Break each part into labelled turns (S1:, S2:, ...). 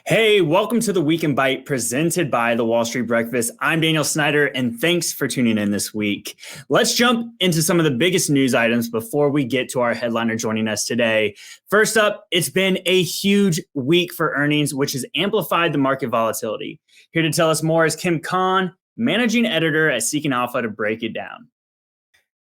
S1: Hey, welcome to the Week in Byte presented by the Wall Street Breakfast. I'm Daniel Snyder, and thanks for tuning in this week. Let's jump into some of the biggest news items before we get to our headliner joining us today. First up, it's been a huge week for earnings, which has amplified the market volatility. Here to tell us more is Kim Kahn, managing editor at Seeking Alpha, to break it down.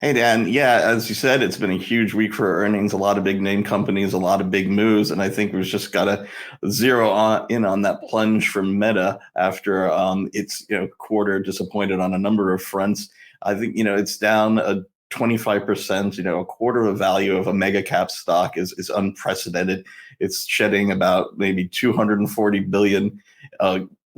S2: Hey, Dan. Yeah, as you said, it's been a huge week for earnings, a lot of big name companies, a lot of big moves. And I think we've just got to in on that plunge from Meta after its quarter disappointed on a number of fronts. I think, it's down 25%, a quarter of the value of a mega cap stock is unprecedented. It's shedding about maybe 240 billion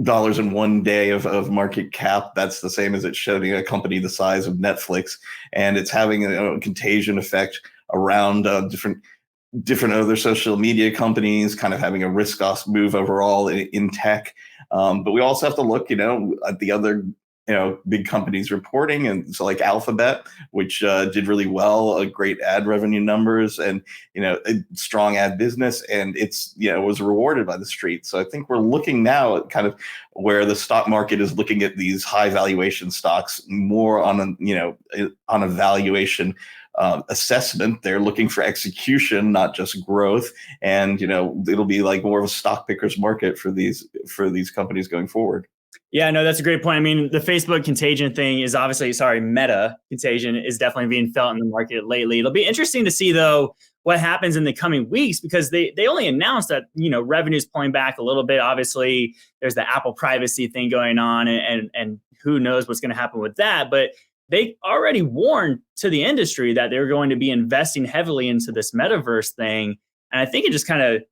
S2: dollars in one day of market cap. That's the same as it shedding a company the size of Netflix, and it's having a contagion effect around different other social media companies, kind of having a risk-off move overall in tech. But we also have to look, at the other big companies reporting, and so like Alphabet, which did really well, great ad revenue numbers, and a strong ad business, and it's was rewarded by the street. So I think we're looking now at kind of where the stock market is looking at these high valuation stocks more on a valuation assessment. They're looking for execution, not just growth, and it'll be like more of a stock pickers market for these companies going forward.
S1: Yeah, no, that's a great point. I mean, the Facebook contagion thing is Meta contagion is definitely being felt in the market lately. It'll be interesting to see, though, what happens in the coming weeks, because they only announced that, revenue's pulling back a little bit. Obviously, there's the Apple privacy thing going on, and who knows what's going to happen with that. But they already warned to the industry that they're going to be investing heavily into this metaverse thing. And I think it just kind of,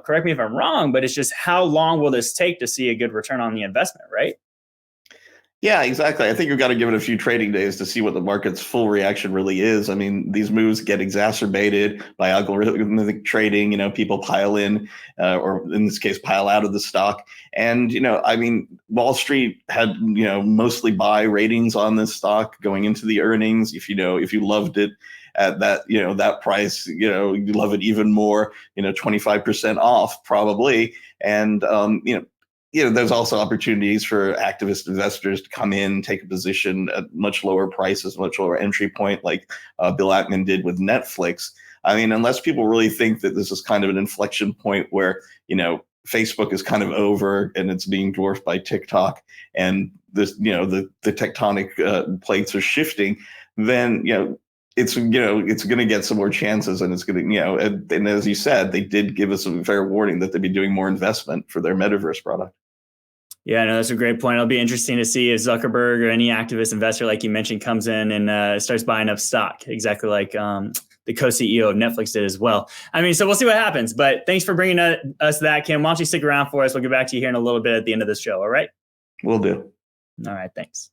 S1: correct me if I'm wrong, but it's just how long will this take to see a good return on the investment, right?
S2: Yeah, exactly. I think you've got to give it a few trading days to see what the market's full reaction really is. I mean, these moves get exacerbated by algorithmic trading. People pile in, or in this case, pile out of the stock. And, Wall Street had, mostly buy ratings on this stock going into the earnings. If you loved it at that, that price, you love it even more, 25% off probably. And, there's also opportunities for activist investors to come in, take a position at much lower prices, much lower entry point, like Bill Ackman did with Netflix. I mean, unless people really think that this is kind of an inflection point where, Facebook is kind of over and it's being dwarfed by TikTok, and this, the tectonic plates are shifting, then, it's going to get some more chances, and it's going to, and as you said, they did give us a fair warning that they'd be doing more investment for their metaverse product.
S1: Yeah, no, that's a great point. It'll be interesting to see if Zuckerberg or any activist investor, like you mentioned, comes in and starts buying up stock, exactly like the co-CEO of Netflix did as well. I mean, so we'll see what happens. But thanks for bringing us that, Kim. Why don't you stick around for us? We'll get back to you here in a little bit at the end of the show. All right?
S2: Will do.
S1: All right, thanks.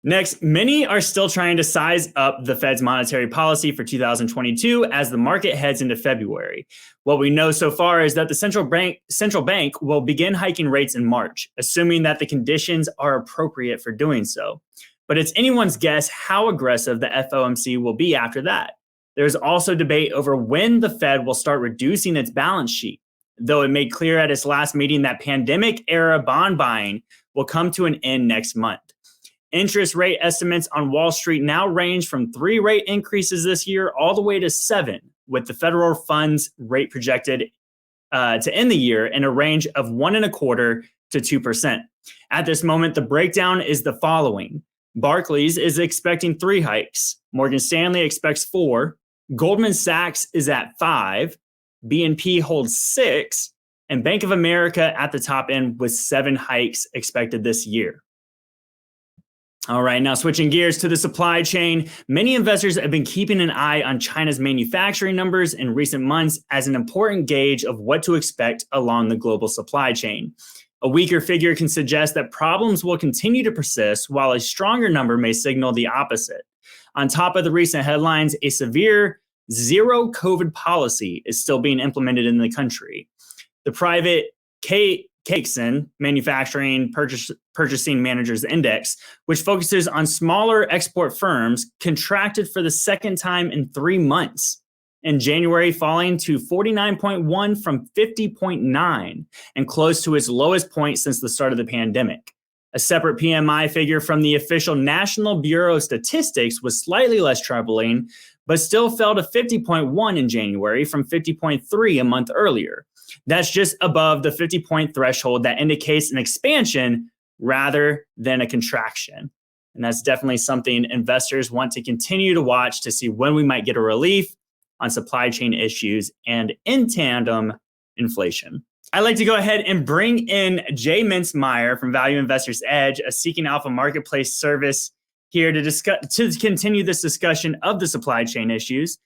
S1: Next, many are still trying to size up the Fed's monetary policy for 2022 as the market heads into February. What we know so far is that the central bank will begin hiking rates in March, assuming that the conditions are appropriate for doing so. But it's anyone's guess how aggressive the FOMC will be after that. There's also debate over when the Fed will start reducing its balance sheet, though it made clear at its last meeting that pandemic-era bond buying will come to an end next month. Interest rate estimates on Wall Street now range from 3 rate increases this year all the way to 7, with the federal funds rate projected to end the year in a range of 1.25% to 2%. At this moment, the breakdown is the following. Barclays is expecting 3 hikes. Morgan Stanley expects 4. Goldman Sachs is at 5. BNP holds 6. And Bank of America at the top end with 7 hikes expected this year. All right, now switching gears to the supply chain. Many investors have been keeping an eye on China's manufacturing numbers in recent months as an important gauge of what to expect along the global supply chain. A weaker figure can suggest that problems will continue to persist, while a stronger number may signal the opposite. On top of the recent headlines, a severe zero COVID policy is still being implemented in the country. The private Caixin Manufacturing Purchasing Managers Index, which focuses on smaller export firms, contracted for the second time in 3 months. in January, falling to 49.1 from 50.9 and close to its lowest point since the start of the pandemic. A separate PMI figure from the official National Bureau of Statistics was slightly less troubling, but still fell to 50.1 in January from 50.3 a month earlier. That's just above the 50-point threshold that indicates an expansion rather than a contraction. And that's definitely something investors want to continue to watch to see when we might get a relief on supply chain issues and, in tandem, inflation. I'd like to go ahead and bring in Jay Mintzmeyer from Value Investors Edge, a Seeking Alpha marketplace service, here to continue this discussion of the supply chain issues.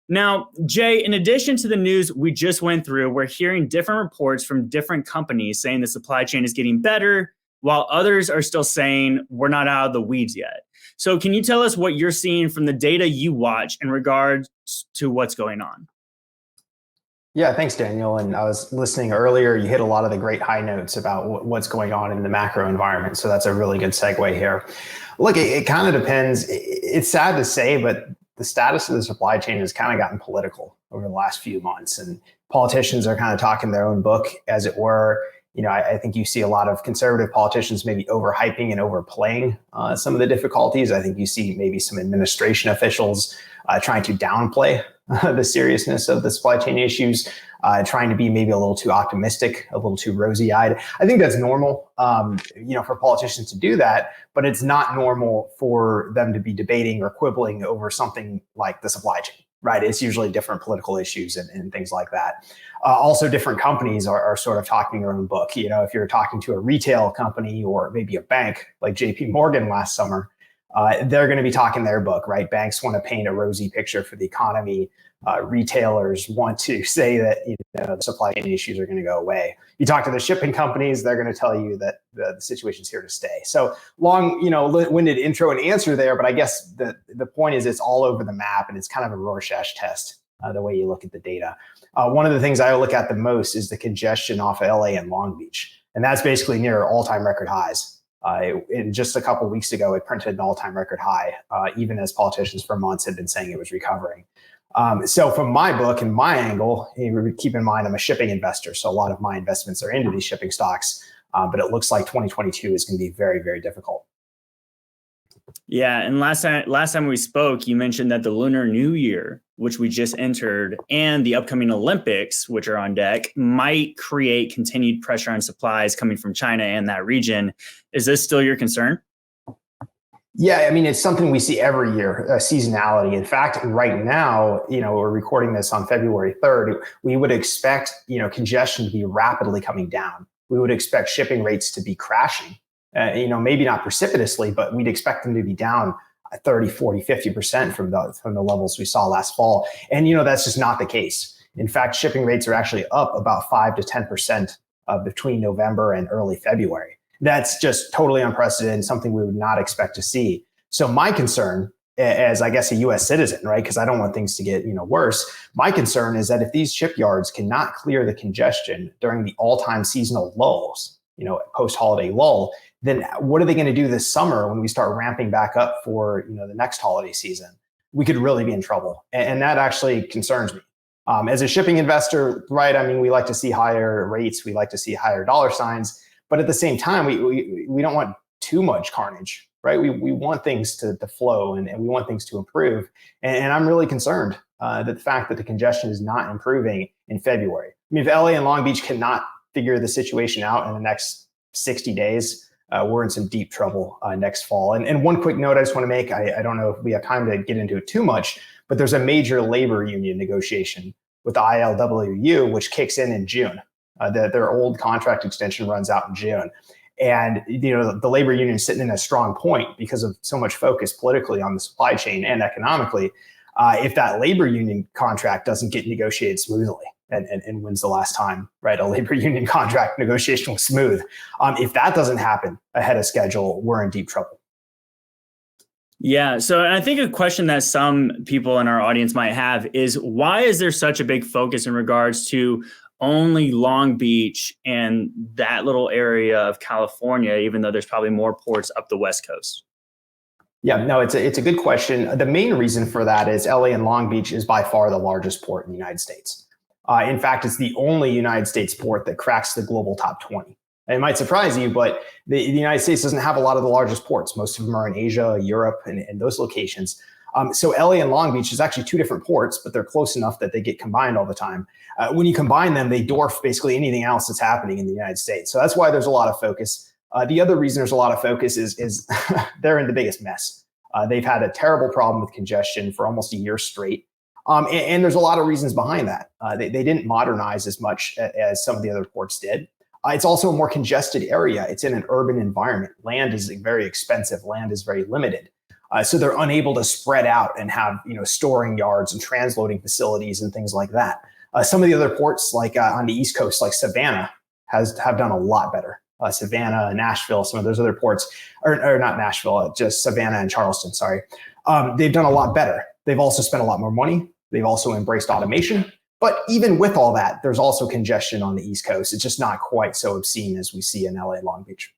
S1: Now, Jay, in addition to the news we just went through, we're hearing different reports from different companies saying the supply chain is getting better, while others are still saying we're not out of the weeds yet. So can you tell us what you're seeing from the data you watch in regards to what's going on?
S3: Yeah, thanks, Daniel. And I was listening earlier, you hit a lot of the great high notes about what's going on in the macro environment. So that's a really good segue here. Look, it kind of depends. It's sad to say, but the status of the supply chain has kind of gotten political over the last few months. And politicians are kind of talking their own book, as it were. You know, I think you see a lot of conservative politicians maybe overhyping and overplaying some of the difficulties. I think you see maybe some administration officials trying to downplay the seriousness of the supply chain issues, trying to be maybe a little too optimistic, a little too rosy-eyed. I think that's normal, for politicians to do that, but it's not normal for them to be debating or quibbling over something like the supply chain, right? It's usually different political issues and things like that. Also, different companies are sort of talking their own book. You know, if you're talking to a retail company or maybe a bank like JP Morgan last summer, they're going to be talking their book, right? Banks want to paint a rosy picture for the economy. Retailers want to say that the supply chain issues are going to go away. You talk to the shipping companies, they're going to tell you that the situation's here to stay. So long, winded intro and answer there, but I guess the point is it's all over the map and it's kind of a Rorschach test, the way you look at the data. One of the things I look at the most is the congestion off of LA and Long Beach, and that's basically near all-time record highs. In just a couple of weeks ago, it printed an all-time record high, even as politicians for months had been saying it was recovering. So from my book and my angle, keep in mind I'm a shipping investor, so a lot of my investments are into these shipping stocks, but it looks like 2022 is going to be very, very difficult.
S1: Yeah, and last time we spoke, you mentioned that the Lunar New Year, which we just entered, and the upcoming Olympics, which are on deck, might create continued pressure on supplies coming from China and that region. Is this still your concern?
S3: Yeah, I mean, it's something we see every year, seasonality. In fact, right now, we're recording this on February 3rd. We would expect, congestion to be rapidly coming down. We would expect shipping rates to be crashing. Maybe not precipitously, but we'd expect them to be down 30, 40, 50% from the levels we saw last fall. And, that's just not the case. In fact, shipping rates are actually up about 5 to 10% between November and early February. That's just totally unprecedented, something we would not expect to see. So my concern, as I guess a U.S. citizen, right, because I don't want things to get worse, my concern is that if these shipyards cannot clear the congestion during the all-time seasonal lulls, post-holiday lull, then what are they going to do this summer when we start ramping back up for the next holiday season? We could really be in trouble, and that actually concerns me. As a shipping investor, right? I mean, we like to see higher rates, we like to see higher dollar signs, but at the same time, we don't want too much carnage, right? We want things to flow and we want things to improve, and I'm really concerned that the fact that the congestion is not improving in February. I mean, if LA and Long Beach cannot figure the situation out in the next 60 days, we're in some deep trouble next fall. And one quick note I just want to make, I don't know if we have time to get into it too much, but there's a major labor union negotiation with the ILWU, which kicks in June. Their old contract extension runs out in June. And the labor union is sitting in a strong point because of so much focus politically on the supply chain and economically. If that labor union contract doesn't get negotiated smoothly, and when's the last time, right, a labor union contract negotiation was smooth? If that doesn't happen ahead of schedule, we're in deep trouble.
S1: Yeah. So I think a question that some people in our audience might have is, why is there such a big focus in regards to only Long Beach and that little area of California, even though there's probably more ports up the West Coast?
S3: Yeah, no, it's a good question. The main reason for that is LA and Long Beach is by far the largest port in the United States. In fact, it's the only United States port that cracks the global top 20. And it might surprise you, but the United States doesn't have a lot of the largest ports. Most of them are in Asia, Europe, and those locations. So LA and Long Beach is actually two different ports, but they're close enough that they get combined all the time. When you combine them, they dwarf basically anything else that's happening in the United States. So that's why there's a lot of focus. The other reason there's a lot of focus is they're in the biggest mess. They've had a terrible problem with congestion for almost a year straight. And there's a lot of reasons behind that. They didn't modernize as much as some of the other ports did. It's also a more congested area. It's in an urban environment. Land is very expensive. Land is very limited. So they're unable to spread out and have storing yards and transloading facilities and things like that. Some of the other ports, like on the East Coast, like Savannah, have done a lot better. Savannah, Nashville, some of those other ports, or not Nashville, just Savannah and Charleston, sorry. They've done a lot better. They've also spent a lot more money. They've also embraced automation. But even with all that, there's also congestion on the East Coast. It's just not quite so obscene as we see in LA and Long Beach.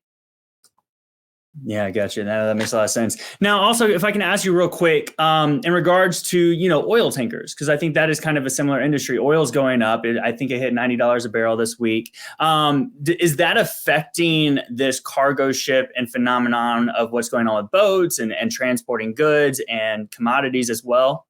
S1: Yeah, I got you. That makes a lot of sense. Now, also, if I can ask you real quick, in regards to, oil tankers, because I think that is kind of a similar industry. Oil's going up. I think it hit $90 a barrel this week. Is that affecting this cargo ship and phenomenon of what's going on with boats and transporting goods and commodities as well?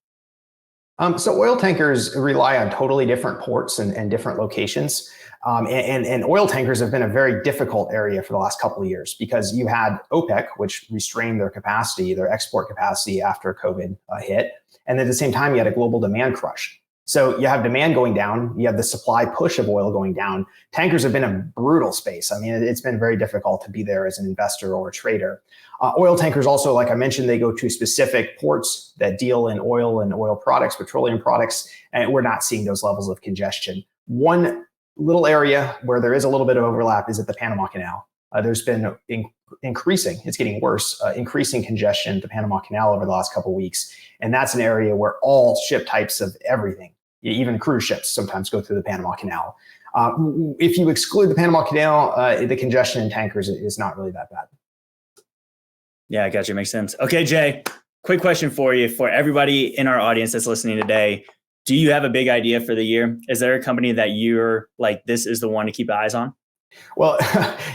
S3: So oil tankers rely on totally different ports and different locations. And oil tankers have been a very difficult area for the last couple of years because you had OPEC, which restrained their capacity, their export capacity after COVID hit. And at the same time, you had a global demand crush. So you have demand going down, you have the supply push of oil going down. Tankers have been a brutal space. I mean, it's been very difficult to be there as an investor or a trader. Oil tankers also, like I mentioned, they go to specific ports that deal in oil and oil products, petroleum products, and we're not seeing those levels of congestion. One little area where there is a little bit of overlap is at the Panama Canal. There's been increasing, it's getting worse, increasing congestion at the Panama Canal over the last couple of weeks. And that's an area where all ship types of everything, even cruise ships, sometimes go through the Panama Canal. If you exclude the Panama Canal, the congestion in tankers is not really that bad.
S1: Yeah, I got you. Makes sense. Okay, Jay, quick question for you, for everybody in our audience that's listening today. Do you have a big idea for the year? Is there a company that you're like, this is the one to keep eyes on?
S3: Well,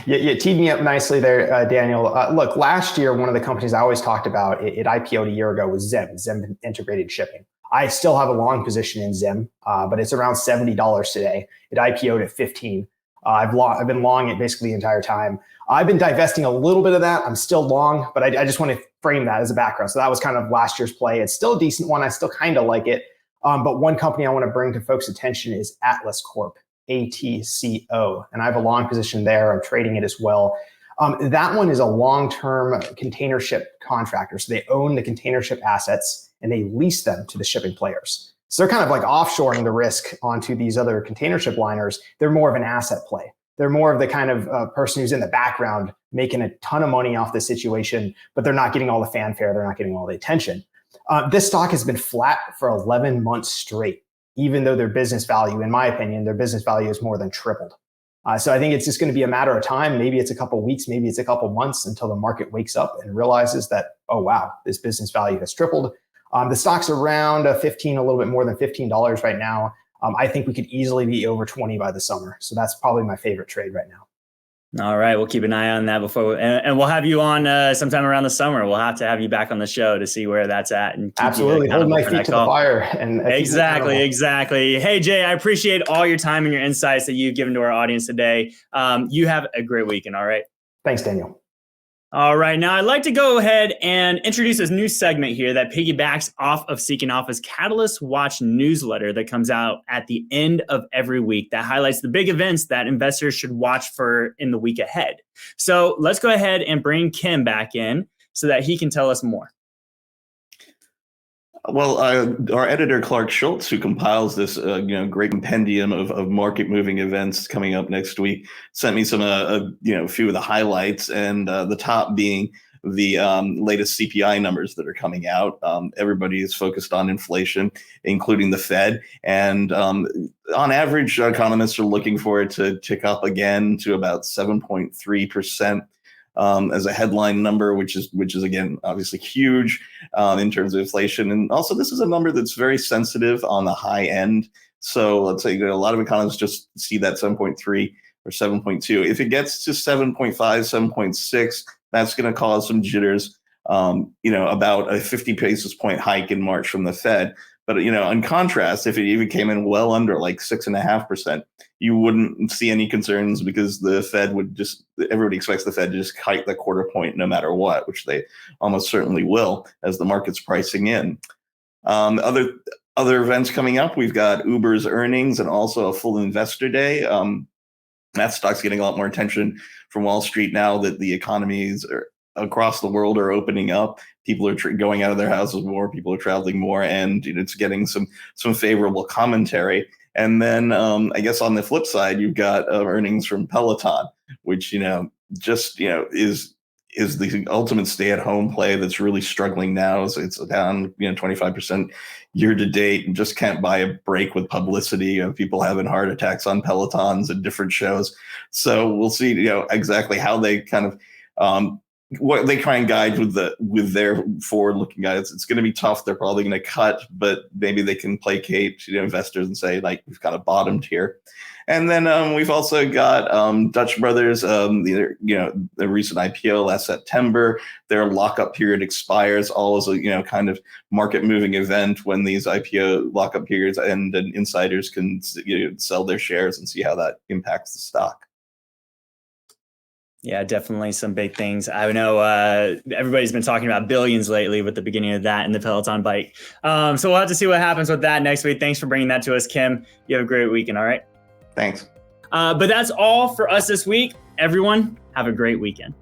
S3: you teed me up nicely there, Daniel. Look, last year, one of the companies I always talked about, it IPO'd a year ago, was Zim Integrated Shipping. I still have a long position in Zim, but it's around $70 today. It IPO'd at 15. I've been long it basically the entire time. I've been divesting a little bit of that. I'm still long, but I just want to frame that as a background. So that was kind of last year's play. It's still a decent one. I still kind of like it. But one company I want to bring to folks' attention is Atlas Corp, ATCO. And I have a long position there. I'm trading it as well. That one is a long-term container ship contractor. So they own the container ship assets and they lease them to the shipping players. So they're kind of like offshoring the risk onto these other container ship liners. They're more of an asset play. They're more of the kind of person who's in the background making a ton of money off the situation, but they're not getting all the fanfare. They're not getting all the attention. This stock has been flat for 11 months straight, even though their business value, in my opinion, their business value has more than tripled. So I think it's just going to be a matter of time. Maybe it's a couple of weeks, maybe it's a couple of months until the market wakes up and realizes that, oh, wow, this business value has tripled. The stock's around a little bit more than $15 right now. I think we could easily be over 20 by the summer. So that's probably my favorite trade right now.
S1: All right. We'll keep an eye on that and we'll have you on sometime around the summer. We'll have to have you back on the show to see where that's at. And
S3: absolutely. Hold my feet to the fire. And
S1: Exactly. Hey, Jay, I appreciate all your time and your insights that you've given to our audience today. You have a great weekend. All right.
S3: Thanks, Daniel.
S1: All right. Now, I'd like to go ahead and introduce a new segment here that piggybacks off of Seeking Alpha's Catalyst Watch newsletter that comes out at the end of every week that highlights the big events that investors should watch for in the week ahead. So let's go ahead and bring Kim back in so that he can tell us more.
S2: Well, our editor, Clark Schultz, who compiles this great compendium of market-moving events coming up next week, sent me some a few of the highlights, and the top being the latest CPI numbers that are coming out. Everybody is focused on inflation, including the Fed, and on average, economists are looking for it to tick up again to about 7.3%. as a headline number, which is again obviously huge in terms of inflation. And also, this is a number that's very sensitive on the high end. So let's say a lot of economists just see that 7.3 or 7.2. If it gets to 7.5, 7.6, that's going to cause some jitters. About a 50 basis point hike in March from the Fed. But, in contrast, if it even came in well under like 6.5%, you wouldn't see any concerns because the Fed everybody expects the Fed to just hike the quarter point no matter what, which they almost certainly will as the market's pricing in. Other events coming up, we've got Uber's earnings and also a full investor day. That stock's getting a lot more attention from Wall Street now that the economies across the world are opening up. People are going out of their houses more. People are traveling more, and it's getting some favorable commentary. And then I guess on the flip side, you've got earnings from Peloton, which is the ultimate stay-at-home play that's really struggling now. So it's down 25% year to date, and just can't buy a break with publicity of people having heart attacks on Pelotons and different shows. So we'll see exactly how they kind of what they try and guide with their forward-looking guidance. It's going to be tough. They're probably going to cut, but maybe they can placate investors and say, like, we've kind of bottomed here. And then we've also got Dutch Brothers, the recent IPO last September. Their lockup period expires, all as a kind of market-moving event when these IPO lockup periods end, and insiders can sell their shares and see how that impacts the stock.
S1: Yeah, definitely some big things. I know everybody's been talking about billions lately with the beginning of that and the Peloton bike. So we'll have to see what happens with that next week. Thanks for bringing that to us, Kim. You have a great weekend, all right?
S2: Thanks.
S1: But that's all for us this week. Everyone, have a great weekend.